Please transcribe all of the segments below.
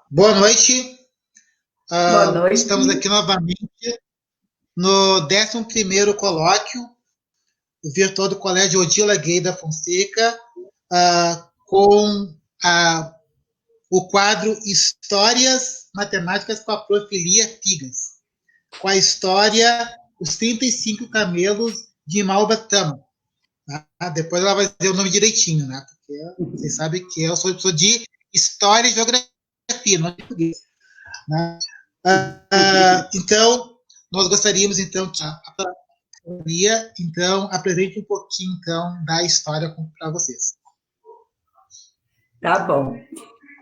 Boa noite. Boa Estamos noite. aqui novamente no 11º colóquio virtual do Colégio Odila Gay da Fonseca, com o quadro Histórias Matemáticas com a Prof. Lia Figas, com a história Os 35 Camelos de Malbatama. Tá? Depois ela vai dizer o nome direitinho, né? Porque vocês sabem que eu sou professor de História e Geografia, não de português. Né? Então, nós gostaríamos, então, que a Maria, então, apresente um pouquinho, então, da história para vocês. Tá bom.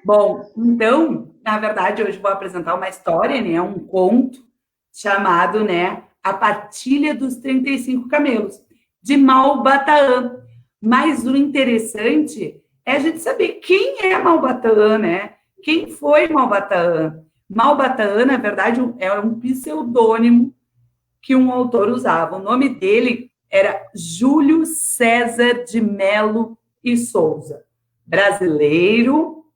Bom, então, na verdade, hoje vou apresentar uma história, né? Um conto chamado, né? A Partilha dos 35 Camelos, de Malbataan. Mas o interessante é a gente saber quem é Malbataan, né? Quem foi Malbataan? Malbataan, na verdade, é um pseudônimo que um autor usava. O nome dele era Júlio César de Melo e Souza. Brasileiro,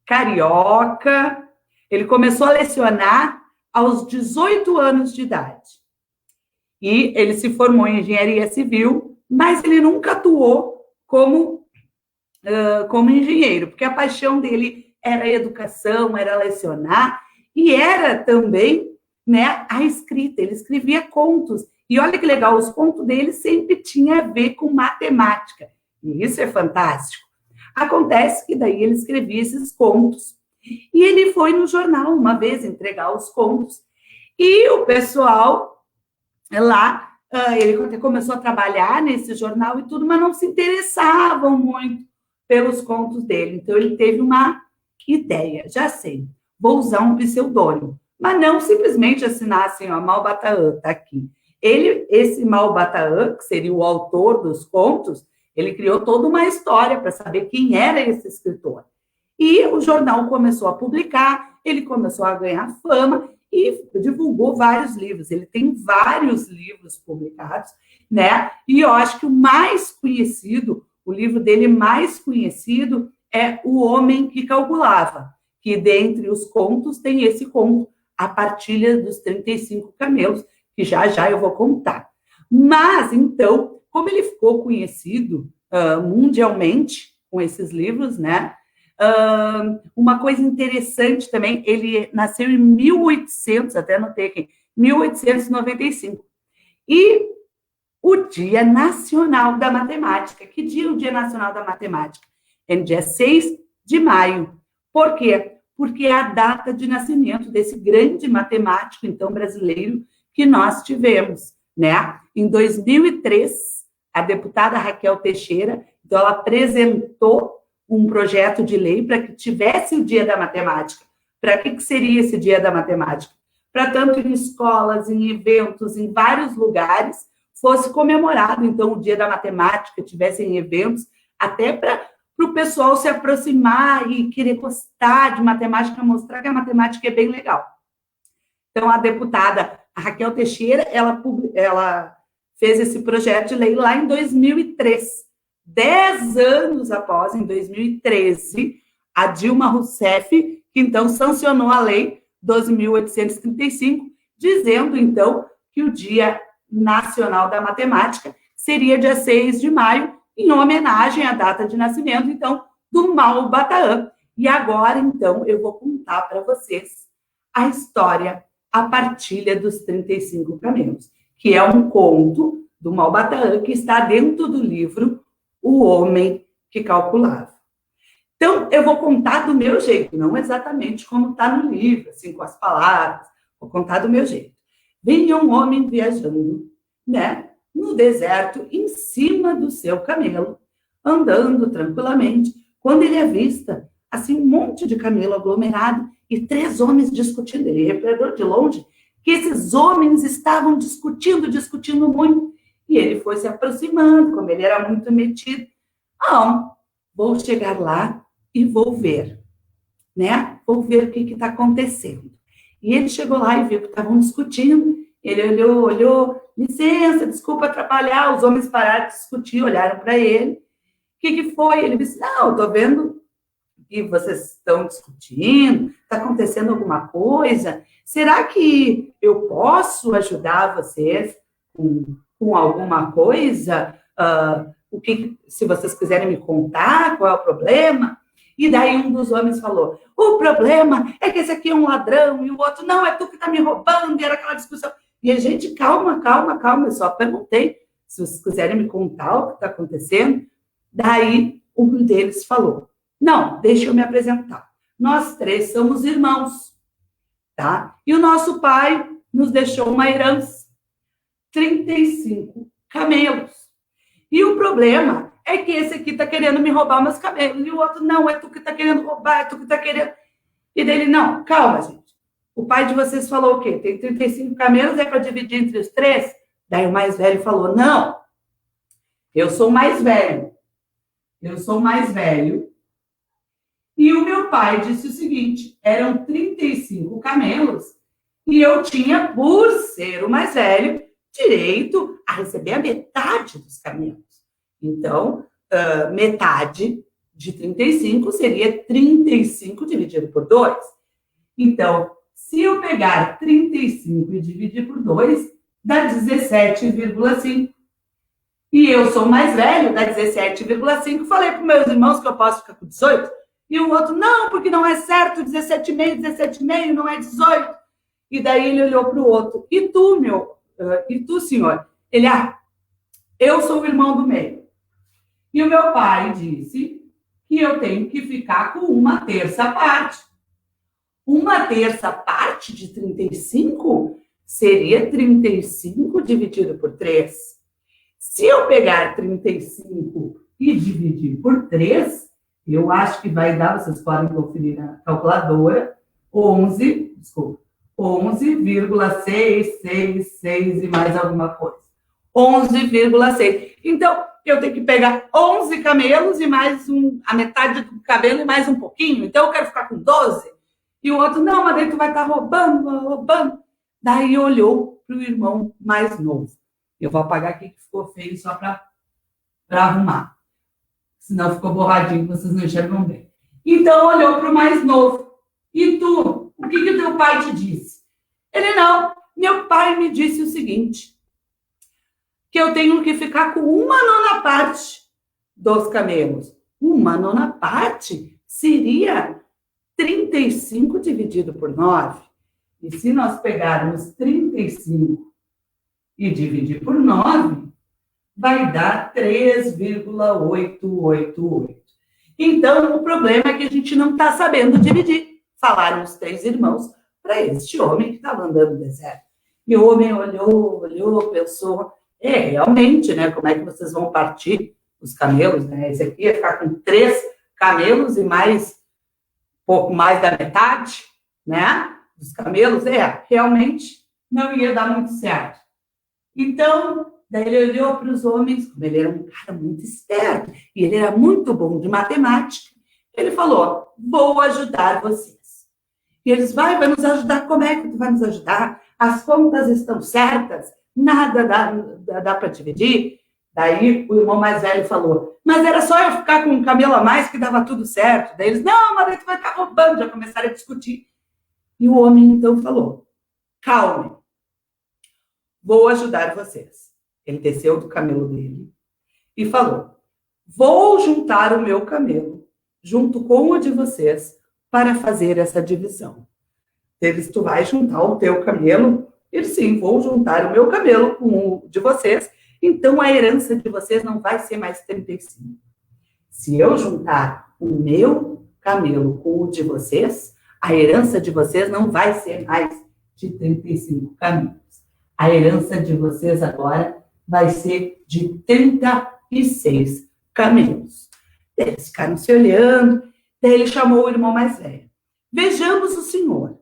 carioca. Ele começou a lecionar aos 18 anos de idade. E ele se formou em engenharia civil, mas ele nunca atuou como engenheiro, porque a paixão dele era a educação, era lecionar, e era também, né, a escrita. Ele escrevia contos. E olha que legal, os contos dele sempre tinham a ver com matemática. E isso é fantástico. Acontece que daí ele escrevia esses contos. E ele foi no jornal uma vez entregar os contos. E o pessoal lá, ele começou a trabalhar nesse jornal e tudo, mas não se interessavam muito pelos contos dele. Então, ele teve uma ideia, já sei, vou usar um pseudônimo, mas não simplesmente assinar assim, ó, Malbataan, tá aqui. Esse Malbataan, que seria o autor dos contos, ele criou toda uma história para saber quem era esse escritor. E o jornal começou a publicar, ele começou a ganhar fama e divulgou vários livros. Ele tem vários livros publicados, né? E eu acho que o mais conhecido, o livro dele mais conhecido é O Homem que Calculava, que dentre os contos tem esse conto, A Partilha dos 35 Camelos, que já já eu vou contar. Mas, então, como ele ficou conhecido mundialmente com esses livros, né? Uma coisa interessante também, ele nasceu em 1800, até anotei aqui, 1895. E o Dia Nacional da Matemática. Que dia é o Dia Nacional da Matemática? É no dia 6 de maio. Por quê? Porque é a data de nascimento desse grande matemático, então, brasileiro, que nós tivemos, né? Em 2003, a deputada Raquel Teixeira, então, ela apresentou um projeto de lei para que tivesse o Dia da Matemática. Para que seria esse Dia da Matemática? Para tanto em escolas, em eventos, em vários lugares, fosse comemorado, então, o Dia da Matemática, tivessem eventos, até para o pessoal se aproximar e querer gostar de matemática, mostrar que a matemática é bem legal. Então, a deputada Raquel Teixeira, ela fez esse projeto de lei lá em 2003. 10 anos após, em 2013, a Dilma Rousseff, que então sancionou a lei 12.835, dizendo, então, que o Dia Nacional da Matemática seria dia 6 de maio, em homenagem à data de nascimento, então, do Malbataan. E agora, então, eu vou contar para vocês a história, a partilha dos 35 camelos, que é um conto do Malbataan que está dentro do livro O Homem que Calculava. Então, eu vou contar do meu jeito, não exatamente como está no livro, assim, com as palavras, vou contar do meu jeito. Vinha um homem viajando, né, no deserto, em cima do seu camelo, andando tranquilamente, quando ele avista, assim, um monte de camelo aglomerado e 3 homens discutindo. Ele reparou de longe que esses homens estavam discutindo muito, e ele foi se aproximando, como ele era muito metido. Ah, vou chegar lá e vou ver, né? Vou ver o que está acontecendo. E ele chegou lá e viu que estavam discutindo. Ele olhou, licença, desculpa atrapalhar. Os homens pararam de discutir, olharam para ele. O que foi? Ele disse, não, estou vendo que vocês estão discutindo? Está acontecendo alguma coisa? Será que eu posso ajudar vocês com alguma coisa? Se vocês quiserem me contar qual é o problema? E daí um dos homens falou, o problema é que esse aqui é um ladrão, e o outro, não, é tu que está me roubando, e era aquela discussão. E a gente, calma, eu só perguntei, se vocês quiserem me contar o que está acontecendo. Daí um deles falou, não, deixa eu me apresentar. Nós 3 somos irmãos, tá? E o nosso pai nos deixou uma herança, 35 camelos. E o problema é que esse aqui está querendo me roubar meus camelos, e o outro, não, é tu que está querendo roubar, é tu que está querendo... E dele, não, calma, gente. O pai de vocês falou o quê? Tem 35 camelos, é para dividir entre os 3? Daí o mais velho falou, não, eu sou mais velho. E o meu pai disse o seguinte, eram 35 camelos, e eu tinha, por ser o mais velho, direito a receber a metade dos camelos. Então, metade de 35 seria 35 dividido por 2. Então, se eu pegar 35 e dividir por 2, dá 17,5. E eu sou mais velho, dá 17,5. Falei para os meus irmãos que eu posso ficar com 18. E o outro, não, porque não é certo, 17,5 não é 18. E daí ele olhou para o outro. E tu, senhor? Ele, eu sou o irmão do meio. E o meu pai disse que eu tenho que ficar com 1/3 parte. 1/3 parte de 35 seria 35 dividido por 3. Se eu pegar 35 e dividir por 3, eu acho que vai dar, vocês podem conferir na calculadora, 11,666 e mais alguma coisa. 11,6. Então, eu tenho que pegar 11 camelos e mais a metade do cabelo e mais um pouquinho. Então, eu quero ficar com 12. E o outro, não, mas daí tu vai estar roubando. Daí olhou para o irmão mais novo. Eu vou apagar aqui que ficou feio só para arrumar. Senão ficou borradinho, vocês não enxergam bem. Então, olhou para o mais novo. E tu, o que o teu pai te disse? Ele, não, meu pai me disse o seguinte, que eu tenho que ficar com 1/9 parte dos camelos. 1/9 parte seria 35 dividido por 9. E se nós pegarmos 35 e dividir por 9, vai dar 3,888. Então, o problema é que a gente não está sabendo dividir. Falaram os 3 irmãos para este homem que estava andando no deserto. E o homem olhou, pensou, realmente, né? Como é que vocês vão partir os camelos, né? Esse aqui ia ficar com 3 camelos e mais, pouco mais da metade, né? Dos camelos, realmente não ia dar muito certo. Então, daí ele olhou para os homens, como ele era um cara muito esperto, e ele era muito bom de matemática, ele falou, vou ajudar vocês. E eles, vai nos ajudar, como é que tu vai nos ajudar? As contas estão certas, nada dá para dividir. Daí o irmão mais velho falou, mas era só eu ficar com um camelo a mais que dava tudo certo. Daí eles, não, mas daí tu vai ficar roubando, já começaram a discutir. E o homem então falou, calme, vou ajudar vocês. Ele desceu do camelo dele e falou, vou juntar o meu camelo junto com o de vocês para fazer essa divisão. Eles, tu vai juntar o teu camelo? Ele, sim, vou juntar o meu camelo com o de vocês, então a herança de vocês não vai ser mais 35. Se eu juntar o meu camelo com o de vocês, a herança de vocês não vai ser mais de 35 camelos. A herança de vocês agora vai ser de 36 camelos. Eles ficaram se olhando, daí ele chamou o irmão mais velho. Vejamos o senhor.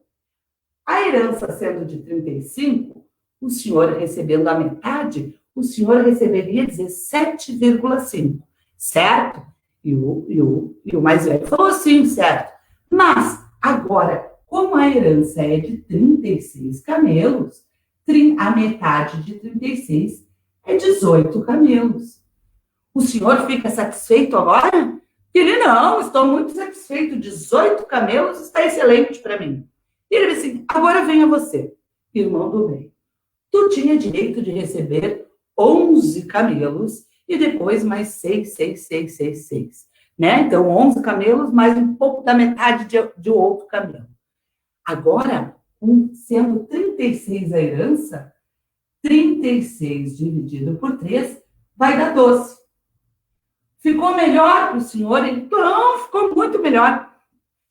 A herança sendo de 35, o senhor recebendo a metade, o senhor receberia 17,5, certo? E o mais velho falou, sim, certo. Mas, agora, como a herança é de 36 camelos, a metade de 36 é 18 camelos. O senhor fica satisfeito agora? Ele, não, estou muito satisfeito, 18 camelos está excelente para mim. E ele disse assim, agora venha você, irmão do bem. Tu tinha direito de receber 11 camelos e depois mais 6, 6, 6, 6, 6. Né? Então, 11 camelos mais um pouco da metade de outro camelo. Agora, sendo 36 a herança, 36 dividido por 3 vai dar 12. Ficou melhor para o senhor? Ele, não, ficou muito melhor.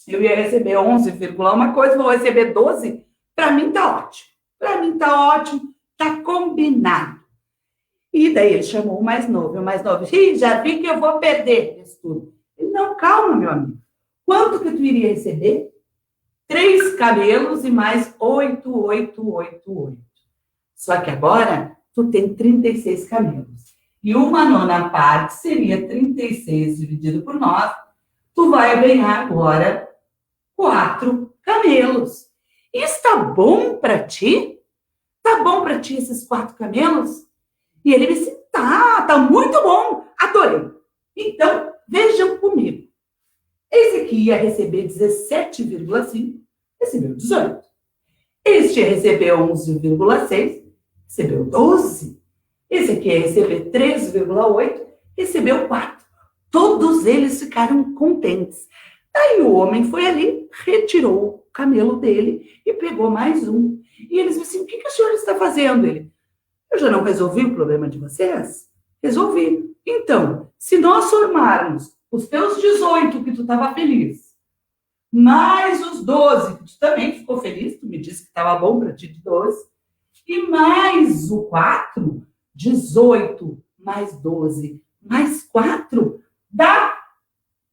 Eu ia receber 11, uma coisa, vou receber 12. Para mim está ótimo. Para mim está ótimo, está combinado. E daí ele chamou o mais novo. Ih, já vi que eu vou perder isso tudo. Ele, não, calma, meu amigo. Quanto que tu iria receber? 3 camelos e mais 8, 8, 8, 8. Só que agora tu tem 36 camelos. E uma nona parte seria 36 dividido por 9. Tu vai ganhar agora 4 camelos. Está bom para ti? Tá bom para ti esses 4 camelos? E ele disse, tá muito bom, adorei. Então, vejam comigo. Esse aqui ia receber 17,5, recebeu 18. Este ia receber 11,6, recebeu 12. Esse aqui ia receber 3,8, recebeu 4. Todos eles ficaram contentes. Daí o homem foi ali, retirou o camelo dele e pegou mais um. E eles disseram assim, o que o senhor está fazendo? Ele, eu já não resolvi o problema de vocês? Resolvi. Então, se nós somarmos os teus 18 que tu estava feliz, mais os 12 que tu também ficou feliz, tu me disse que estava bom para ti de 12, e mais o 4, 18 mais 12 mais 4, dá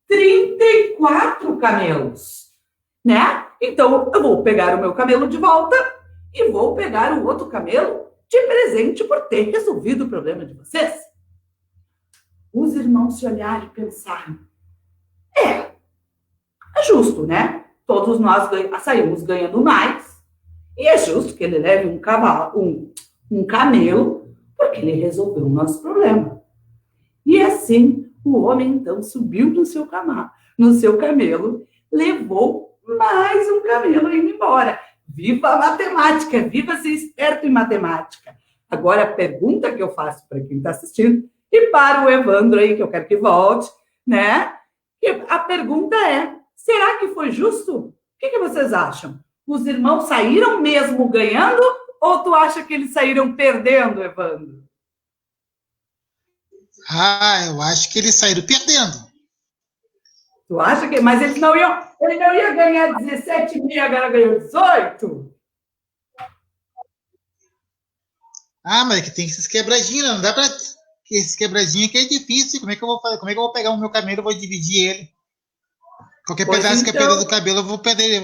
34 camelos, né? Então, eu vou pegar o meu camelo de volta e vou pegar o outro camelo de presente por ter resolvido o problema de vocês. Os irmãos se olharam e pensaram, é justo, né? Todos nós saímos ganhando mais e é justo que ele leve um camelo porque ele resolveu o nosso problema. E assim, o homem então subiu no seu camelo, levou mais um camelo indo embora. Viva a matemática, viva ser esperto em matemática. Agora, a pergunta que eu faço para quem está assistindo, e para o Evandro aí, que eu quero que volte, né? A pergunta é, será que foi justo? O que vocês acham? Os irmãos saíram mesmo ganhando ou tu acha que eles saíram perdendo, Evandro? Eu acho que eles saíram perdendo. Tu acha que... Mas ele não ia ganhar 17 mil, agora ganhou 18? Mas que tem esses quebradinhos, não dá pra... Esses quebradinhos que é difícil, como é que eu vou fazer? Como é que eu vou pegar o meu camelo e vou dividir ele? Qualquer pedaço que eu perder do cabelo, eu vou perder.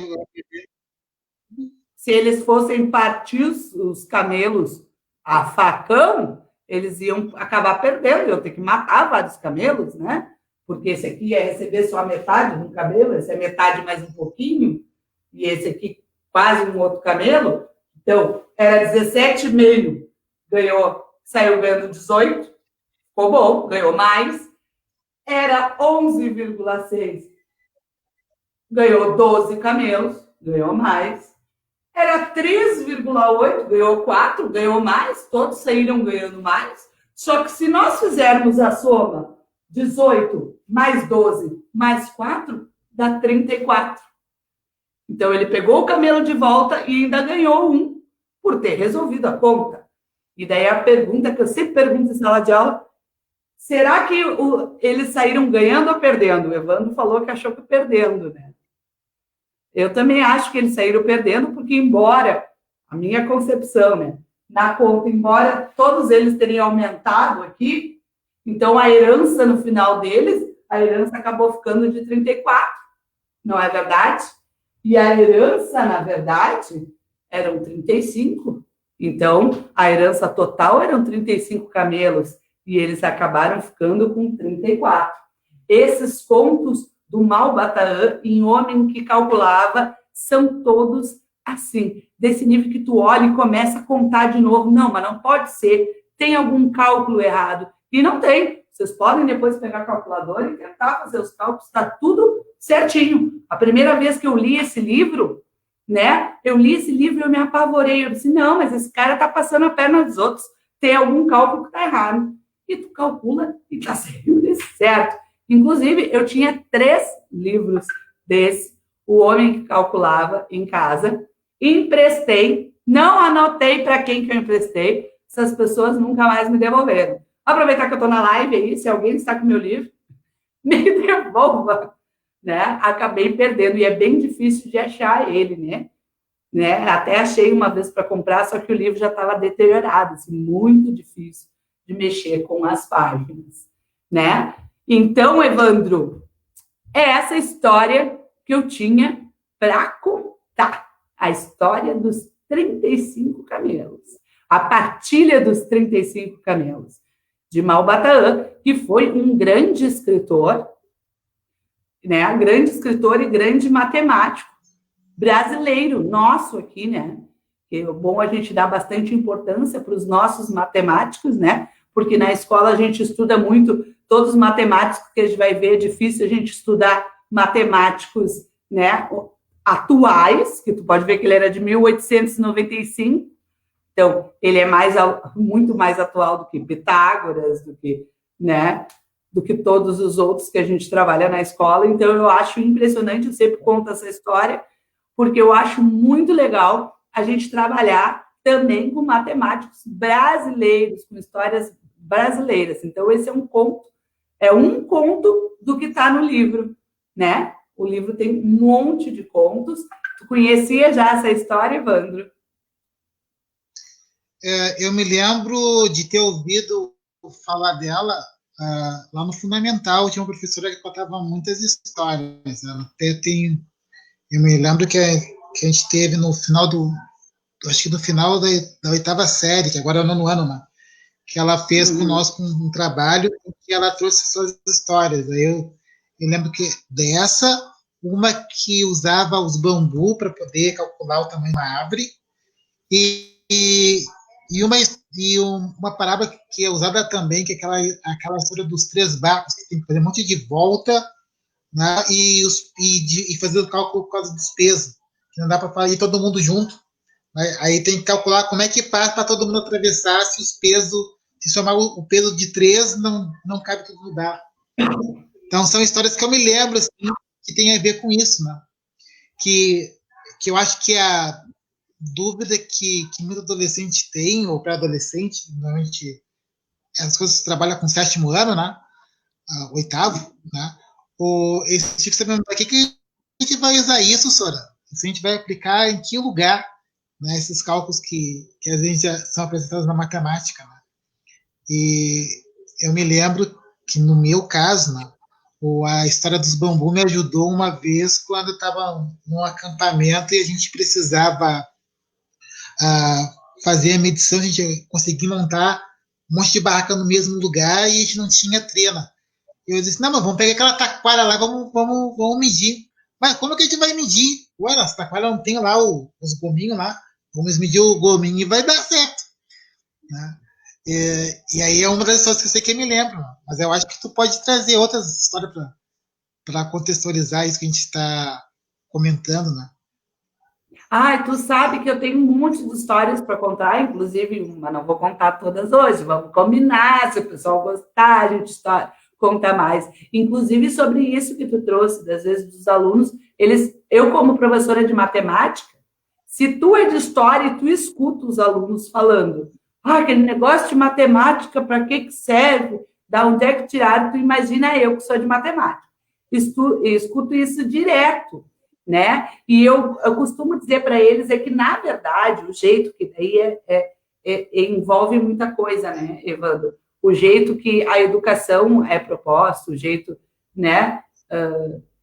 Se eles fossem partir os camelos a facão, eles iam acabar perdendo, iam ter que matar vários camelos, né? Porque esse aqui ia receber só a metade de um camelo, esse é metade mais um pouquinho, e esse aqui quase um outro camelo. Então, era 17,5, saiu ganhando 18, ficou bom, ganhou mais. Era 11,6, ganhou 12 camelos, ganhou mais. Era 3,8, ganhou 4, ganhou mais, todos saíram ganhando mais. Só que se nós fizermos a soma 18 mais 12 mais 4, dá 34. Então, ele pegou o camelo de volta e ainda ganhou um por ter resolvido a conta. E daí a pergunta que eu sempre pergunto em sala de aula, será que eles saíram ganhando ou perdendo? O Evandro falou que achou que perdendo, né? Eu também acho que eles saíram perdendo, porque embora, a minha concepção, né, na conta, embora todos eles teriam aumentado aqui, então a herança no final deles, a herança acabou ficando de 34, não é verdade? E a herança, na verdade, eram 35. Então, a herança total eram 35 camelos, e eles acabaram ficando com 34. Esses contos do Malbataã, em Homem que Calculava, são todos assim, desse nível que tu olha e começa a contar de novo. Não, mas não pode ser, tem algum cálculo errado. E não tem, Vocês podem depois pegar a calculadora e tentar fazer os cálculos, está tudo certinho. A primeira vez que eu li esse livro, né? Eu li esse livro e eu me apavorei. Eu disse, não, mas esse cara está passando a perna dos outros. Tem algum cálculo que está errado. E tu calcula e está sempre certo. Inclusive, eu tinha 3 livros desse, O Homem que Calculava, em casa. Emprestei, não anotei para quem que eu emprestei. Essas pessoas nunca mais me devolveram. Aproveitar que eu estou na live aí, se alguém está com meu livro, me devolva. Né? Acabei perdendo, e é bem difícil de achar ele, né? Até achei uma vez para comprar, só que o livro já estava deteriorado, assim, muito difícil de mexer com as páginas, né? Então, Evandro, é essa história que eu tinha para contar, a história dos 35 camelos, a partilha dos 35 camelos, de Malba Tahan, que foi um grande escritor, né? Grande escritor e grande matemático brasileiro, nosso aqui, né? Que é bom a gente dar bastante importância para os nossos matemáticos, né? Porque na escola a gente estuda muito todos os matemáticos que a gente vai ver, é difícil a gente estudar matemáticos, né? Atuais, que tu pode ver que ele era de 1895, então ele é muito mais atual do que Pitágoras, do que, né? Do que todos os outros que a gente trabalha na escola. Então, eu acho impressionante, eu sempre conto essa história, porque eu acho muito legal a gente trabalhar também com matemáticos brasileiros, com histórias brasileiras. Então, esse é um conto do que está no livro, né? O livro tem um monte de contos. Tu conhecia já essa história, Evandro? Eu me lembro de ter ouvido falar dela lá no Fundamental. Tinha uma professora que contava muitas histórias. Ela até tem... Eu me lembro que a gente teve no final acho que no final da 8ª série, que agora é o 9º ano, né? Que ela fez conosco um trabalho que ela trouxe suas histórias. Aí eu lembro que dessa, uma que usava os bambu para poder calcular o tamanho de uma árvore, e uma parábola que é usada também, que é aquela história dos 3 barcos, que tem que fazer um monte de volta, né, e fazer o cálculo por causa dos pesos, que não dá para ir todo mundo junto, né, aí tem que calcular como é que faz para todo mundo atravessar se somar o peso de 3, não cabe todo lugar. Então são histórias que eu me lembro, assim, que tem a ver com isso, né? Que eu acho que a dúvida que muito adolescente tem, ou pré-adolescente, normalmente as coisas trabalham com 7º ano, né? 8º, né? Eles ficam sabendo para que a gente vai usar isso, Sora? Se a gente vai aplicar em que lugar, né? Esses cálculos que às vezes já são apresentados na matemática, né? E eu me lembro que no meu caso, né, a história dos bambu me ajudou uma vez quando eu estava num acampamento e a gente precisava fazer a medição, a gente conseguia montar um monte de barraca no mesmo lugar e a gente não tinha trena. Eu disse, não, mas vamos pegar aquela taquara lá, vamos medir. Mas como que a gente vai medir? Ué, essa taquara não tem lá os gominhos lá, vamos medir o gominho e vai dar certo. Né? E aí é uma das histórias que eu sei que eu me lembro, mas eu acho que tu pode trazer outras histórias para contextualizar isso que a gente está comentando, né? Tu sabe que eu tenho um monte de histórias para contar, inclusive, mas não vou contar todas hoje, vamos combinar, se o pessoal gostar, a gente conta mais. Inclusive, sobre isso que tu trouxe, das vezes, dos alunos, eu como professora de matemática, se tu é de história e tu escuta os alunos falando, aquele negócio de matemática, para que serve? Da onde é que tiraram? Tu imagina eu que sou de matemática. Escuto isso direto, né? E eu costumo dizer para eles que, na verdade, o jeito que daí envolve muita coisa, né, Evandro? O jeito que a educação é proposta, o jeito, né,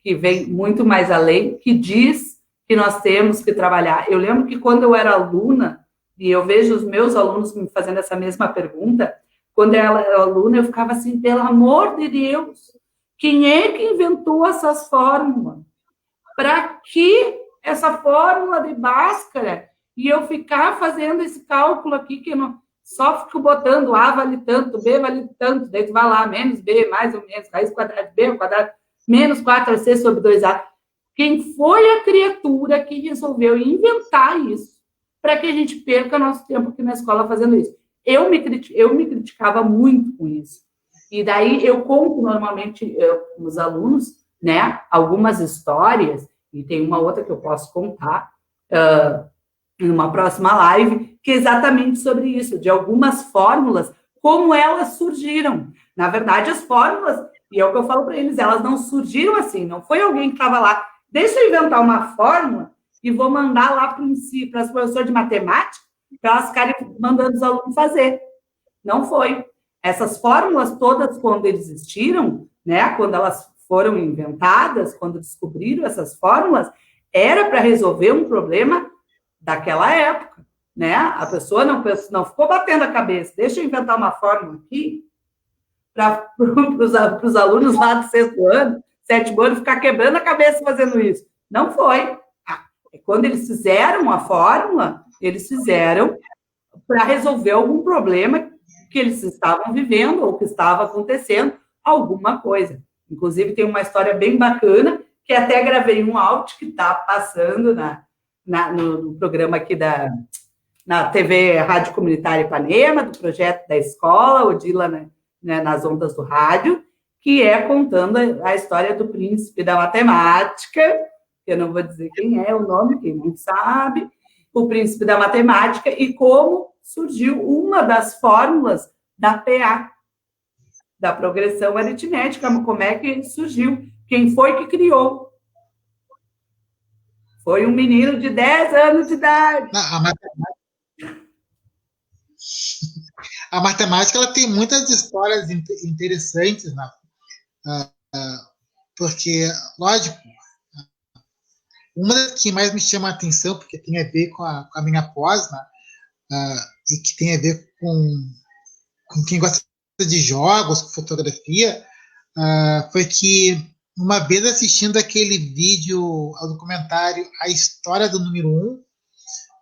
que vem muito mais além, que diz que nós temos que trabalhar. Eu lembro que quando eu era aluna, e eu vejo os meus alunos me fazendo essa mesma pergunta, quando eu era aluna, eu ficava assim, pelo amor de Deus, quem é que inventou essas fórmulas? Para que essa fórmula de Bhaskara? E eu ficar fazendo esse cálculo aqui, que não... só fico botando A vale tanto, B vale tanto, daí tu vai lá, menos B, mais ou menos, raiz quadrada de B ao quadrado, menos 4AC sobre 2A. Quem foi a criatura que resolveu inventar isso para que a gente perca nosso tempo aqui na escola fazendo isso? Eu me criticava muito com isso. E daí eu conto normalmente com os alunos, né, algumas histórias, e tem uma outra que eu posso contar numa próxima live, que é exatamente sobre isso, de algumas fórmulas, como elas surgiram. Na verdade, as fórmulas, e é o que eu falo para eles, elas não surgiram assim, não foi alguém que estava lá, deixa eu inventar uma fórmula e vou mandar lá para as professoras de matemática, para elas ficarem mandando os alunos fazer. Não foi. Essas fórmulas todas, quando existiram, né, quando elas foram inventadas, quando descobriram essas fórmulas, era para resolver um problema daquela época, né? A pessoa não ficou batendo a cabeça, deixa eu inventar uma fórmula aqui para os alunos lá do sexto ano, sétimo ano, ficar quebrando a cabeça fazendo isso. Não foi. Quando eles fizeram a fórmula, eles fizeram para resolver algum problema que eles estavam vivendo ou que estava acontecendo, alguma coisa. Inclusive, tem uma história bem bacana, que até gravei um áudio que está passando no programa aqui na TV Rádio Comunitária Ipanema, do projeto da escola, Odila, né, nas ondas do rádio, que é contando a história do príncipe da matemática, que eu não vou dizer quem é o nome, quem não sabe, o príncipe da matemática, e como surgiu uma das fórmulas da PA, da progressão aritmética, como é que surgiu, quem foi que criou. Foi um menino de 10 anos de idade. A matemática ela tem muitas histórias interessantes, né? Porque, lógico, uma das que mais me chama a atenção, porque tem a ver com a minha pós, né? E que tem a ver com quem gosta de jogos, com fotografia, foi que uma vez assistindo aquele vídeo, ao documentário A História do Número 1,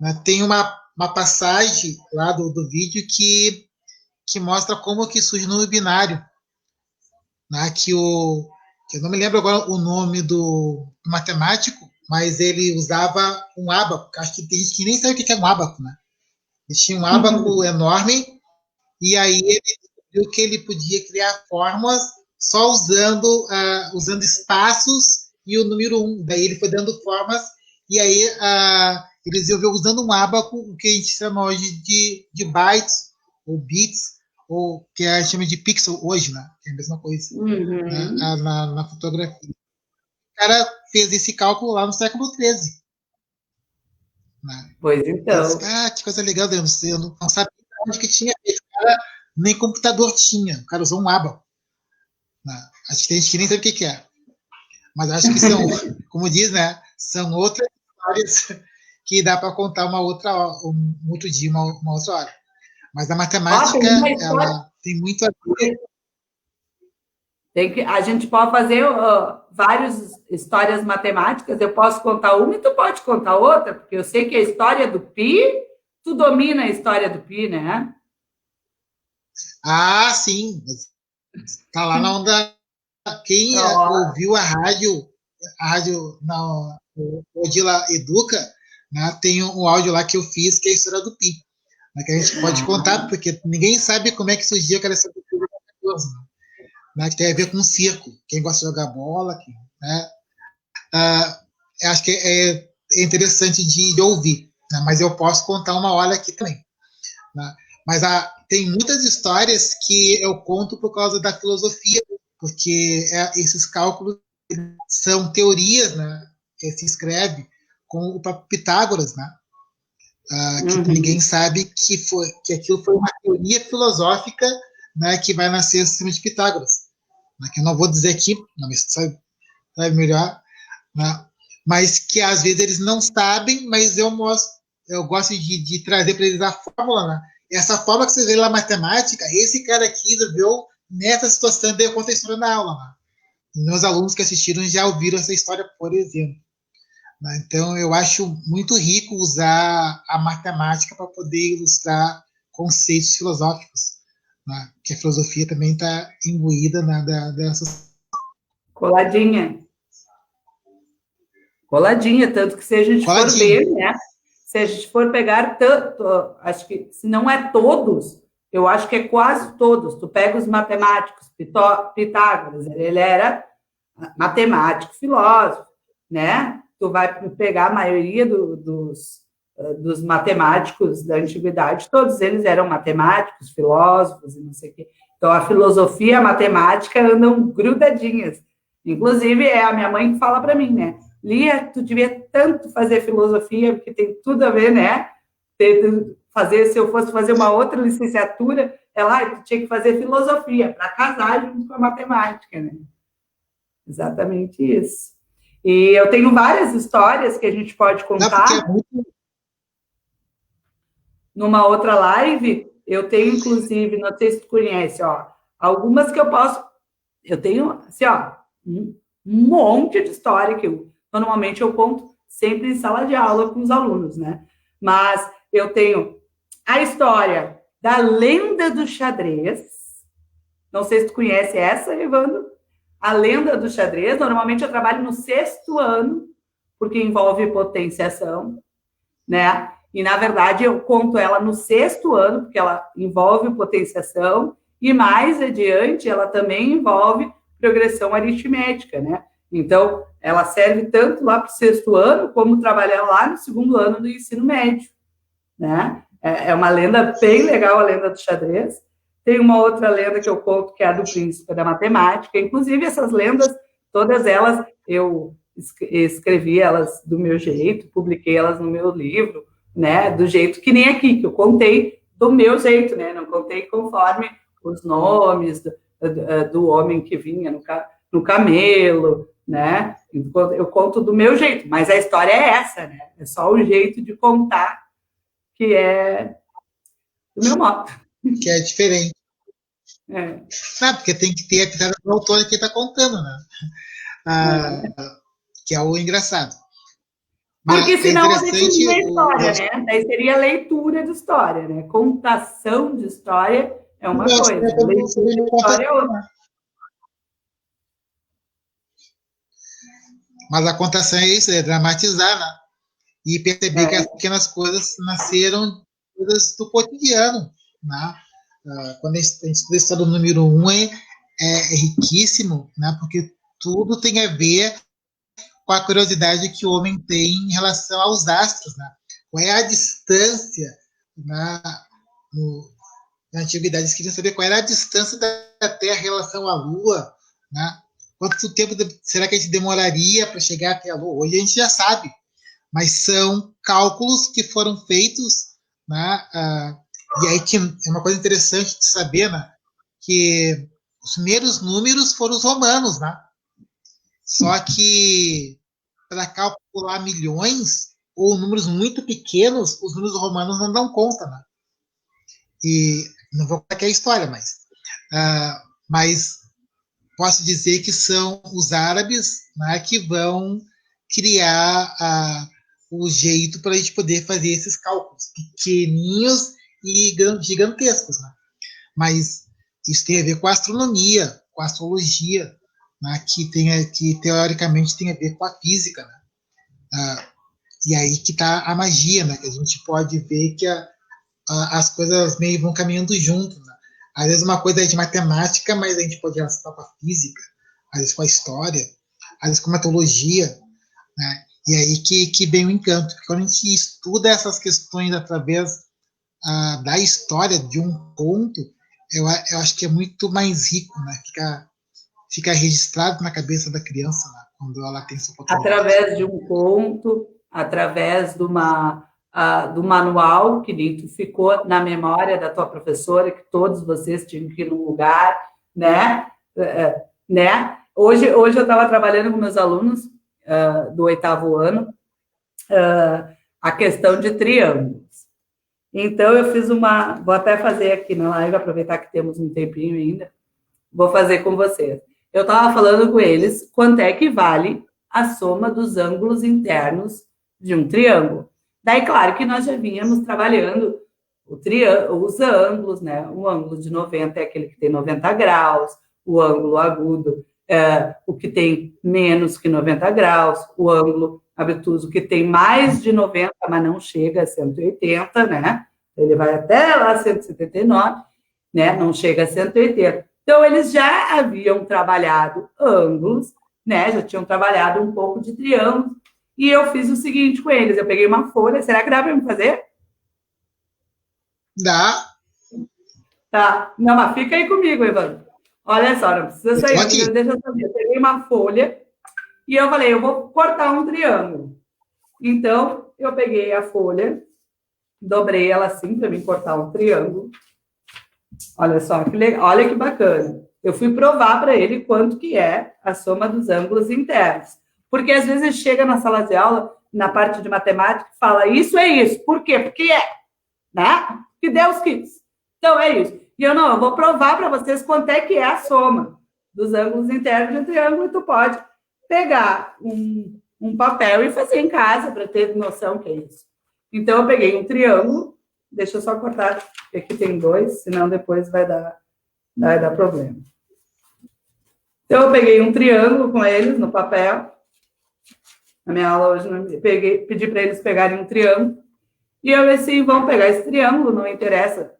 né, tem uma passagem lá do vídeo que mostra como que surge o número binário, né, que eu não me lembro agora o nome do matemático, mas ele usava um ábaco, acho que tem gente que nem sabe o que é um ábaco, né? Ele tinha um ábaco enorme, e aí ele viu que ele podia criar fórmulas só usando espaços e o número 1. Daí ele foi dando formas, e aí ele desenvolveu usando um ábaco, o que a gente chama hoje de bytes, ou bits, ou que a gente chama de pixel hoje, né? Que é a mesma coisa, né? Na fotografia. O cara fez esse cálculo lá no século XIII. Né? Pois então. Disse, que coisa legal, eu não sabia onde que tinha. Esse cara nem computador tinha, o cara usou um ábaco. Né? Acho que tem gente que nem sabe o que é. Mas acho que são, como diz, né? São outras histórias que dá para contar um outro dia, uma outra hora. Mas a matemática, ela tem muito a ver. A gente pode fazer várias histórias matemáticas. Eu posso contar uma e tu pode contar outra, porque eu sei que a história do pi, tu domina a história do pi, né? Sim. Tá lá na onda. Quem ouviu a rádio o Odila Educa, né, tem um áudio lá que eu fiz, que é a história do pi, né, que a gente pode contar, porque ninguém sabe como é que surgiu aquela história do pi, né, que tem a ver com o circo. Quem gosta de jogar bola, né, acho que é interessante de ouvir, né, mas eu posso contar uma hora aqui também. Né, mas tem muitas histórias que eu conto por causa da filosofia, porque esses cálculos são teorias, né, que se escreve com o próprio Pitágoras, né, que ninguém sabe que aquilo foi uma teoria filosófica, né, que vai nascer em cima de Pitágoras, né, que eu não vou dizer aqui, mas sabe melhor, né, mas que às vezes eles não sabem, mas eu gosto de trazer para eles a fórmula, né? Essa fórmula que vocês veem lá na matemática, esse cara aqui resolveu nessa situação, daí eu conto a história na aula, né? Meus alunos que assistiram já ouviram essa história, por exemplo. Então, eu acho muito rico usar a matemática para poder ilustrar conceitos filosóficos, né? Que a filosofia também está imbuída dessas... Coladinha, tanto que se a gente for ver, né? Se a gente for pegar tanto, acho que se não é todos, eu acho que é quase todos. Tu pega os matemáticos, Pitágoras, ele era matemático, filósofo, né? Tu vai pegar a maioria dos matemáticos da antiguidade, todos eles eram matemáticos, filósofos e não sei o quê. Então, a filosofia e a matemática andam grudadinhas. Inclusive, é a minha mãe que fala para mim, né? Lia, tu devia tanto fazer filosofia, porque tem tudo a ver, né? Se eu fosse fazer uma outra licenciatura, tu tinha que fazer filosofia para casar junto com a matemática, né? Exatamente isso. E eu tenho várias histórias que a gente pode contar. Numa outra live, eu tenho, inclusive, não sei se tu conhece, algumas que eu posso... Eu tenho, assim, um monte de história que normalmente eu conto sempre em sala de aula com os alunos, né? Mas eu tenho a história da lenda do xadrez. Não sei se tu conhece essa, Evandro. A lenda do xadrez, normalmente eu trabalho no 6º ano, porque envolve potenciação, né? E, na verdade, eu conto ela no 6º ano, porque ela envolve potenciação, e mais adiante ela também envolve progressão aritmética, né? Então, ela serve tanto lá para o 6º ano, como trabalhar lá no 2º ano do ensino médio, né? É uma lenda bem legal, a lenda do xadrez. Tem uma outra lenda que eu conto, que é a do príncipe da matemática. Inclusive, essas lendas, todas elas, eu escrevi elas do meu jeito, publiquei elas no meu livro, né? Do jeito que nem aqui, que eu contei do meu jeito, né? Não contei conforme os nomes do homem que vinha no camelo, né? Eu conto do meu jeito, mas a história é essa, né? É só o jeito de contar que é do meu modo. Que é diferente. É. Porque tem que ter a pitada do autor que está contando, né? Que é o engraçado. Porque senão não definia a história, né? Daí seria leitura de história, né? Contação de história é uma coisa, leitura de história é outra. Mas a contação é isso, é dramatizar, né? E perceber que as pequenas coisas nasceram coisas do cotidiano, né? Quando a gente estuda a história do número 1, é riquíssimo, né? Porque tudo tem a ver com a curiosidade que o homem tem em relação aos astros, né? Qual é a distância, na antiguidade eles queriam saber qual era a distância da Terra em relação à Lua, né? Quanto tempo será que a gente demoraria para chegar até a Lua? Hoje a gente já sabe, mas são cálculos que foram feitos, né? E aí que é uma coisa interessante de saber, né? Que os primeiros números foram os romanos, né? Só que para calcular milhões ou números muito pequenos, os números romanos não dão conta, né? E não vou contar aqui a história, mas posso dizer que são os árabes, né, que vão criar o jeito para a gente poder fazer esses cálculos pequeninhos e gigantescos, né? Mas isso tem a ver com a astronomia, com a astrologia, né, que teoricamente tem a ver com a física, né? E aí que está a magia, né? Que a gente pode ver que as coisas meio vão caminhando junto, né? Às vezes uma coisa é de matemática, mas a gente pode relacionar com a física, às vezes com a história, às vezes com a mitologia, né? E aí que vem o encanto. Porque quando a gente estuda essas questões através da história de um conto, eu acho que é muito mais rico, né? Fica registrado na cabeça da criança, né? Quando ela tem essa oportunidade. Através de um conto, através do manual, que nem tu ficou na memória da tua professora, que todos vocês tinham que ir num lugar, né? Hoje eu estava trabalhando com meus alunos do 8º ano a questão de triângulos. Então, eu fiz vou até fazer aqui na live, aproveitar que temos um tempinho ainda, vou fazer com vocês. Eu estava falando com eles quanto é que vale a soma dos ângulos internos de um triângulo. Daí, claro que nós já vínhamos trabalhando os ângulos, né? O ângulo de 90 é aquele que tem 90 graus, o ângulo agudo é o que tem menos que 90 graus, o ângulo obtuso que tem mais de 90, mas não chega a 180, né? Ele vai até lá 179, né? Não chega a 180. Então, eles já haviam trabalhado ângulos, né? Já tinham trabalhado um pouco de triângulo, e eu fiz o seguinte com eles, eu peguei uma folha, será que dá para me fazer? Dá. Tá, não, mas fica aí comigo, Evandro. Olha só, não precisa sair, amiga, deixa eu saber. Eu peguei uma folha e eu falei, eu vou cortar um triângulo. Então, eu peguei a folha, dobrei ela assim para mim cortar um triângulo. Olha só que legal, olha que bacana. Eu fui provar para ele quanto que é a soma dos ângulos internos. Porque às vezes chega na sala de aula, na parte de matemática, e fala, isso é isso. Por quê? Porque é, né? Que Deus quis. Então, é isso. E eu vou provar para vocês quanto é que é a soma dos ângulos internos de um triângulo, e tu pode pegar um papel e fazer em casa para ter noção que é isso. Então, eu peguei um triângulo, deixa eu só cortar, aqui tem 2, senão depois vai dar problema. Então, eu peguei um triângulo com eles no papel. Na minha aula hoje, pedi para eles pegarem um triângulo. E eu assim, vão pegar esse triângulo, não interessa,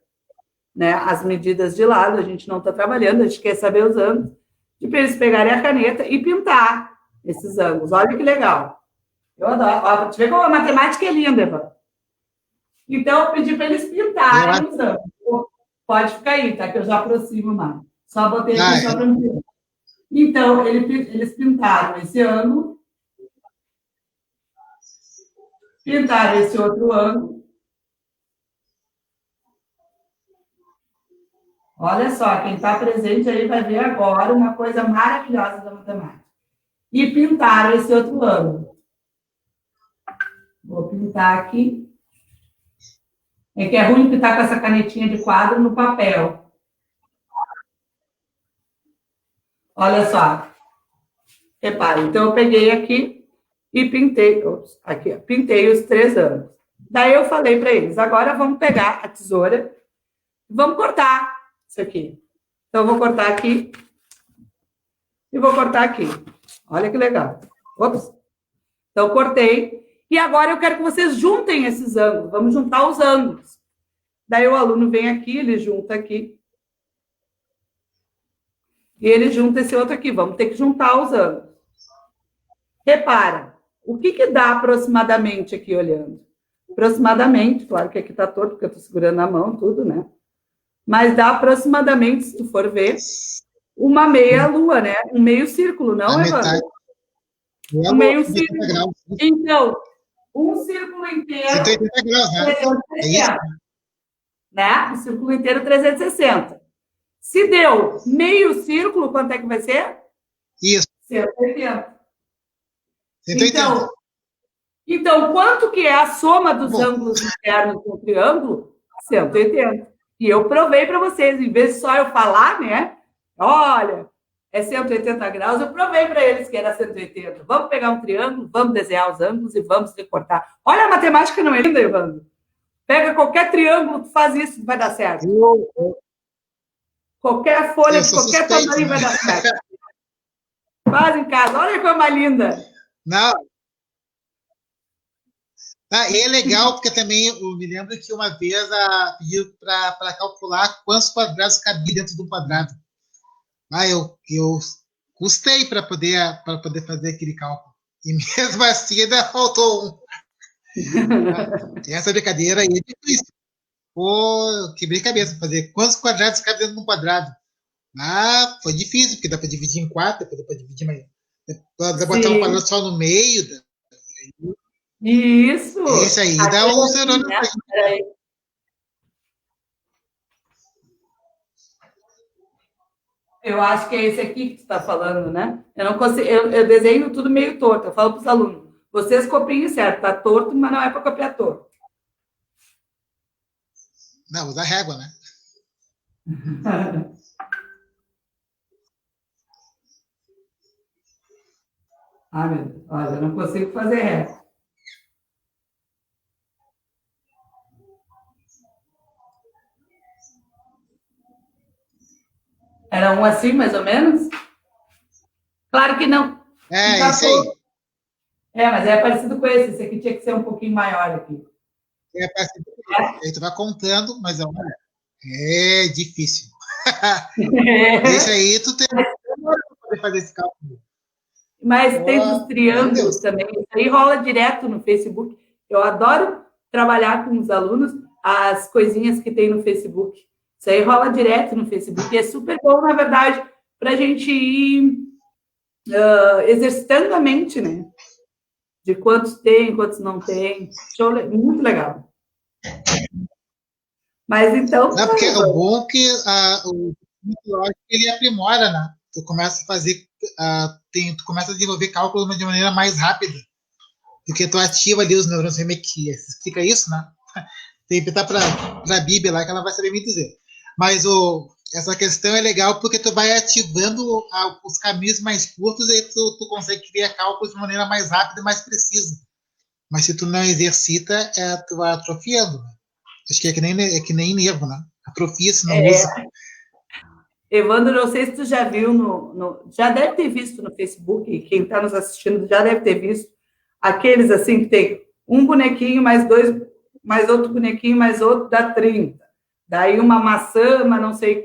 né, as medidas de lado, a gente não está trabalhando, a gente quer saber os ângulos. E para eles pegarem a caneta e pintar esses ângulos. Olha que legal. Eu adoro. Ó, pra te ver como a matemática é linda, Eva. Então, eu pedi para eles pintarem os ângulos. Pode ficar aí, tá? Que eu já aproximo mais. Só botei aqui só para me ver. Então, eles pintaram esse ângulo, pintaram esse outro ângulo. Olha só, quem está presente aí vai ver agora uma coisa maravilhosa da matemática. E pintaram esse outro ângulo. Vou pintar aqui. É que é ruim pintar com essa canetinha de quadro no papel. Olha só. Repare, então eu peguei aqui e pintei, aqui, pintei os 3 ângulos. Daí eu falei para eles, agora vamos pegar a tesoura e vamos cortar isso aqui. Então eu vou cortar aqui e vou cortar aqui. Olha que legal. Ops. Então cortei. E agora eu quero que vocês juntem esses ângulos. Vamos juntar os ângulos. Daí o aluno vem aqui, ele junta aqui. E ele junta esse outro aqui. Vamos ter que juntar os ângulos. Repara, o que dá aproximadamente aqui olhando? Aproximadamente, claro que aqui está torto, porque eu estou segurando na mão, tudo, né? Mas dá aproximadamente, se tu for ver, uma meia lua, né? Um meio círculo, não, Evandro? Um meio círculo. Então, um círculo inteiro, 180 graus, né? 360. É isso? Né? Um círculo inteiro, 360. Se deu meio círculo, quanto é que vai ser? Isso. 180. 180. Então, quanto que é a soma dos ângulos internos do triângulo? 180. E eu provei para vocês, em vez de só eu falar, né? Olha, é 180 graus, eu provei para eles que era 180. Vamos pegar um triângulo, vamos desenhar os ângulos e vamos recortar. Olha, a matemática não é linda, Evandro? Pega qualquer triângulo, tu faz isso, vai dar certo. Qualquer folha de qualquer tamanho vai dar certo. Faz em casa, olha como é linda. Não. E é legal, porque também eu me lembro que uma vez pediu para calcular quantos quadrados cabia dentro de um quadrado. Eu custei para poder fazer aquele cálculo. E mesmo assim ainda faltou um. Essa brincadeira aí é difícil. Pô, quebrei cabeça fazer quantos quadrados cabem dentro de um quadrado. Foi difícil, porque dá para dividir em 4, depois dá para dividir mais. Dá para botar um quadrado só no meio. Isso! Esse aí dá um zerônimo. Eu acho que é esse aqui que tu está falando, né? Eu não consigo, eu desenho tudo meio torto. Eu falo para os alunos, vocês copiem certo, tá torto, mas não é para copiar torto. Não, usa régua, né? Meu Deus, olha, eu não consigo fazer reto. Um assim, mais ou menos? Claro que não. Esse aí. Mas é parecido com esse. Esse aqui tinha que ser um pouquinho maior aqui. Parecido com esse. Aí tu vai contando, mas é difícil. Esse aí tu tem que poder fazer esse cálculo. Mas tem dos triângulos também. Isso aí rola direto no Facebook. Eu adoro trabalhar com os alunos as coisinhas que tem no Facebook. Isso aí rola direto no Facebook. E é super bom, na verdade, para a gente ir exercitando a mente, né? De quantos tem, quantos não tem. Muito legal. Mas então. Não, porque o bom é que o ele aprimora, né? Tu começa a fazer, tu começa a desenvolver cálculos de maneira mais rápida, porque tu ativa ali os neurônios que explica isso, né? Tem que estar para a Bíblia lá que ela vai saber me dizer. Mas essa questão é legal porque tu vai ativando os caminhos mais curtos e tu consegue criar cálculos de maneira mais rápida e mais precisa. Mas se tu não exercita, tu vai atrofiando. Né? Acho que é que nem nervo, né? Atrofia se não usa. Evandro, não sei se tu já viu já deve ter visto no Facebook, e quem está nos assistindo já deve ter visto aqueles assim que tem um bonequinho mais dois, mais outro bonequinho mais outro dá 30. Daí uma maçã, mas não sei o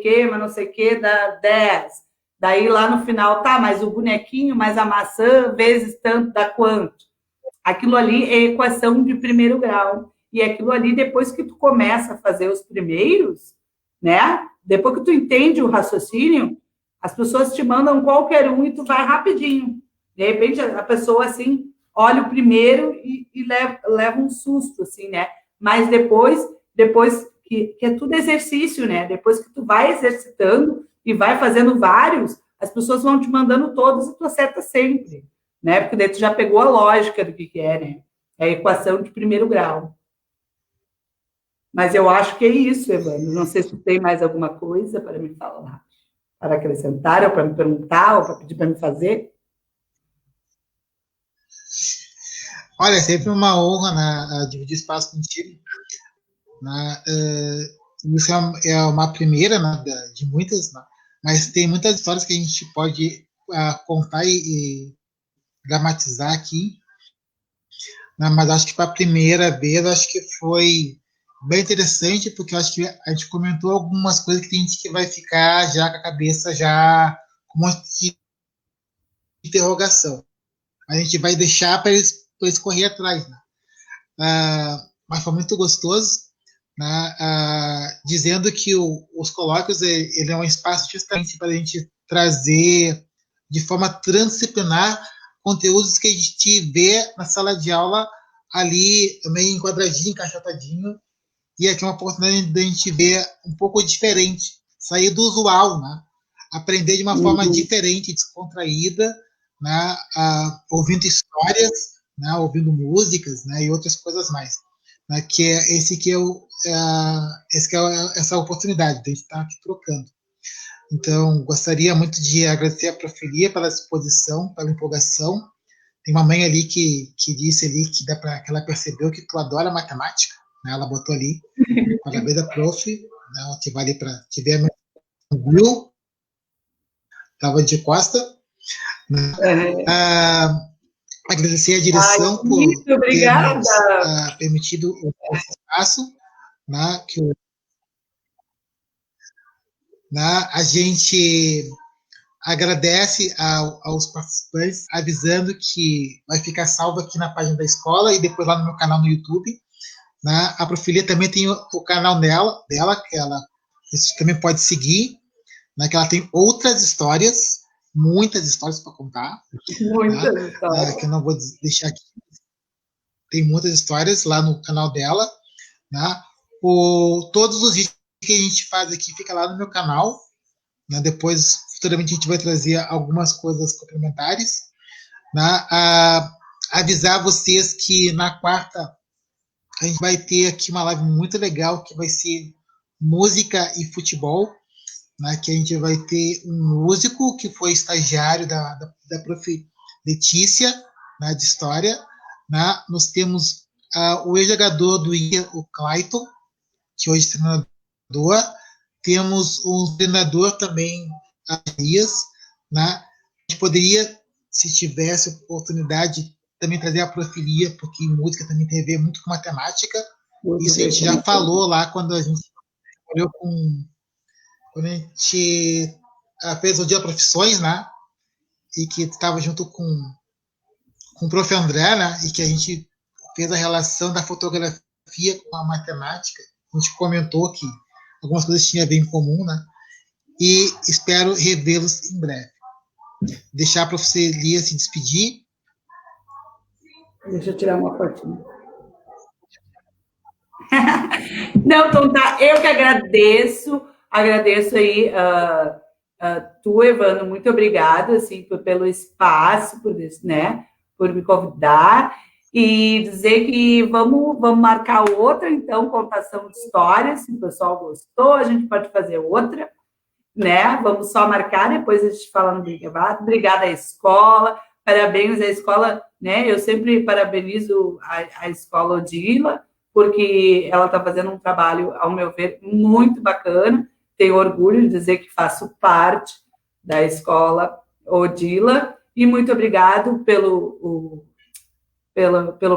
que, dá 10. Daí lá no final, tá, mas o bonequinho mais a maçã vezes tanto dá quanto? Aquilo ali é equação de primeiro grau. E aquilo ali, depois que tu começa a fazer os primeiros, né? Depois que tu entende o raciocínio, as pessoas te mandam qualquer um e tu vai rapidinho. De repente, a pessoa, assim, olha o primeiro e leva um susto, assim, né? Mas depois que é tudo exercício, né? Depois que tu vai exercitando e vai fazendo vários, as pessoas vão te mandando todos e tu acerta sempre, né? Porque daí tu já pegou a lógica do que é, né? É a equação de primeiro grau. Mas eu acho que é isso, Evandro. Não sei se tem mais alguma coisa para me falar, para acrescentar, ou para me perguntar, ou para pedir para me fazer. Olha, é sempre uma honra, né, dividir espaço contigo. Né, isso é uma primeira, né, de muitas, né, mas tem muitas histórias que a gente pode contar e dramatizar aqui. Né, mas acho que para a primeira vez, acho que foi bem interessante, porque eu acho que a gente comentou algumas coisas que tem gente que vai ficar já com a cabeça já com um monte de interrogação. A gente vai deixar para eles correr atrás. Né? Mas foi muito gostoso, né? Dizendo que os colóquios ele é um espaço justamente para a gente trazer de forma transdisciplinar conteúdos que a gente vê na sala de aula ali meio enquadradinho, encaixotadinho, e aqui é uma oportunidade de a gente ver um pouco diferente, sair do usual, né? Aprender de uma forma diferente, descontraída, né? Ouvindo histórias, né? Ouvindo músicas, né? E outras coisas mais. Né? Que é esse que essa oportunidade de a gente estar aqui trocando. Então, gostaria muito de agradecer a Profilia pela exposição, pela empolgação. Tem uma mãe ali que disse ali que que ela percebeu que tu adora matemática, né? Ela botou ali, parabéns da prof, né? Que vale para tiver viu, estava de costa, né? Agradecer a direção por ter nos permitido esse espaço, né? A gente agradece aos participantes, avisando que vai ficar salvo aqui na página da escola e depois lá no meu canal no YouTube. Né? A Profilia também tem o canal dela que você também pode seguir, né? Que ela tem outras histórias, muitas histórias para contar. Muitas histórias. Que eu não vou deixar aqui. Tem muitas histórias lá no canal dela. Né? Todos os vídeos que a gente faz aqui fica lá no meu canal. Né? Depois, futuramente, a gente vai trazer algumas coisas complementares. Né? Avisar vocês que na quarta a gente vai ter aqui uma live muito legal que vai ser música e futebol, né? Que a gente vai ter um músico que foi estagiário da prof. Letícia, né? De história. Né? Nós temos o ex-jogador do IA, o Clayton, que hoje é treinador. Temos um treinador também dias, né? A gente poderia, se tivesse oportunidade, também trazer a profilia, porque música também tem a ver muito com matemática. Isso a gente já falou lá quando a gente olhou quando a gente fez o Dia Profissões, né? E que estava junto com o prof. André, né? E que a gente fez a relação da fotografia com a matemática. A gente comentou que algumas coisas tinham bem em comum, né? E espero revê-los em breve. Deixar a professora Lia se despedir. Deixa eu tirar uma fotinha. Não, então tá, eu que agradeço aí tu, Evandro, muito obrigada, assim, pelo espaço, né, por me convidar, e dizer que vamos marcar outra, então, contação de histórias, se o pessoal gostou, a gente pode fazer outra, né, vamos só marcar, depois a gente fala no Brigabado. Obrigada à escola, parabéns à escola, né, eu sempre parabenizo a escola Odila, porque ela está fazendo um trabalho, ao meu ver, muito bacana. Tenho orgulho de dizer que faço parte da escola Odila. E muito obrigado pelo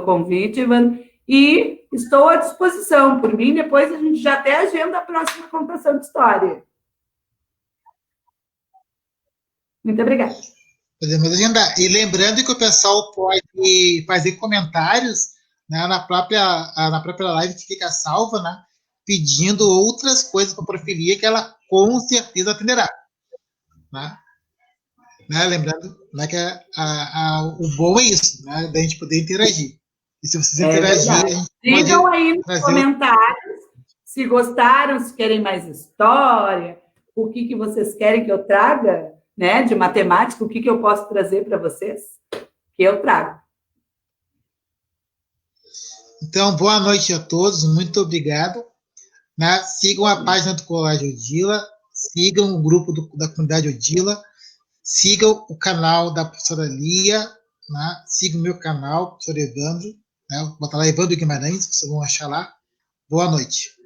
convite, Ivan. E estou à disposição. Por mim, depois a gente já até agenda a próxima contação de história. Muito obrigada. Podemos agendar. E lembrando que o pessoal pode fazer comentários, né, na própria live que fica salva, né, pedindo outras coisas para a profilia que ela com certeza atenderá. Né? Lembrando, né, que o bom é isso, né, da gente poder interagir. E se vocês interagirem, a gente digam pode aí nos comentários se gostaram, se querem mais história, o que vocês querem que eu traga, né, de matemática, o que eu posso trazer para vocês, que eu trago. Então, boa noite a todos, muito obrigado. Né? Sigam a página do Colégio Odila, sigam o grupo da comunidade Odila, sigam o canal da professora Lia, né? Sigam o meu canal, professor Evandro, né? Bota lá Evandro Guimarães, vocês vão achar lá. Boa noite.